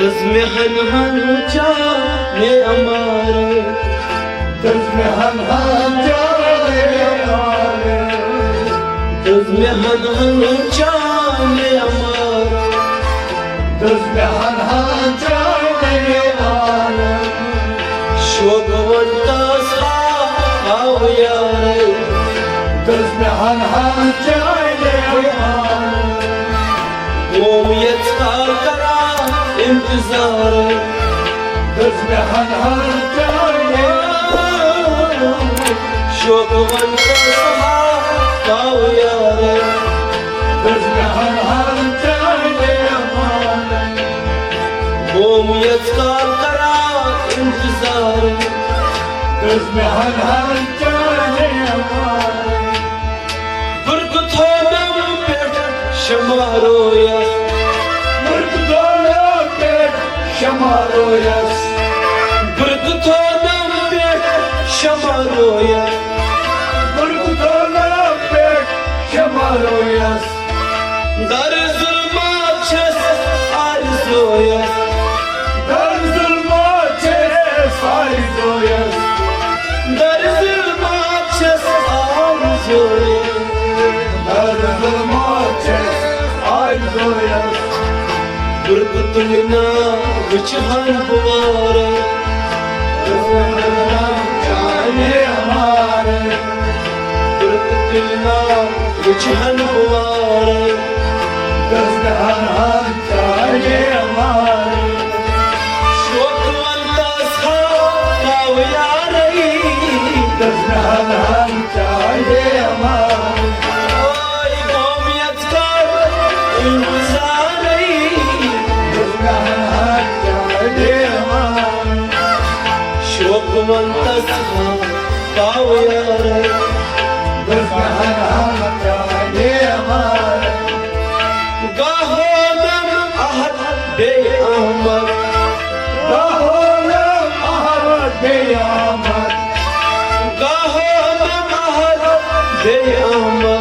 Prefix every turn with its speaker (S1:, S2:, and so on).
S1: में हन हन जाने हमारे
S2: तुझ में हन हन जाने हमारे
S1: तुझ में हन हन जाने हमारे
S2: तुझ में हन हन जाने हमारे
S1: शोभवंता सा आओ यारे
S2: तुझ में हन हन जाने हमारे
S1: मोमियत का करा इंतजार
S2: तुझ में हन हन जाने
S1: शोभवंता सा आओ यारे
S2: तुझ में हन हन जाने हमारे
S1: मोमियत का करा इंतजार
S2: तुझ में हन हन जाने हमारे
S1: बरकतों पेट शमारोया
S2: मुर्ग दोनों के शमारो यस
S1: बरकतों पेट शमारोया
S2: मुर्ग दोनों पे शमारो यस
S1: दर जुल्मात छस आरज़ोया
S2: दर जुल्मा छे सारी दो यस
S1: दर जुल्मात छस आरज़ोया
S2: दर जुल्मा छे सारी दो यस
S1: बरकतुलना विचहन बुवारे
S2: जाने हमारे
S1: बरकतुलना विचहन बुवारे
S2: दस हन हन जाने हमारे
S1: शोकवंता सा आओ यारे
S2: दस हन हन जाने हमारे
S1: ओए कौमियत का इंतजार
S2: दस हन हन जाने हमारे
S1: शोकवंता सा आओ यारे
S2: दस हन हन जाने हमारे
S1: गाहो दम आहद बे अहमद
S2: गाहो दम आहद बे अहमद
S1: गाहो दम आहद बे अहमद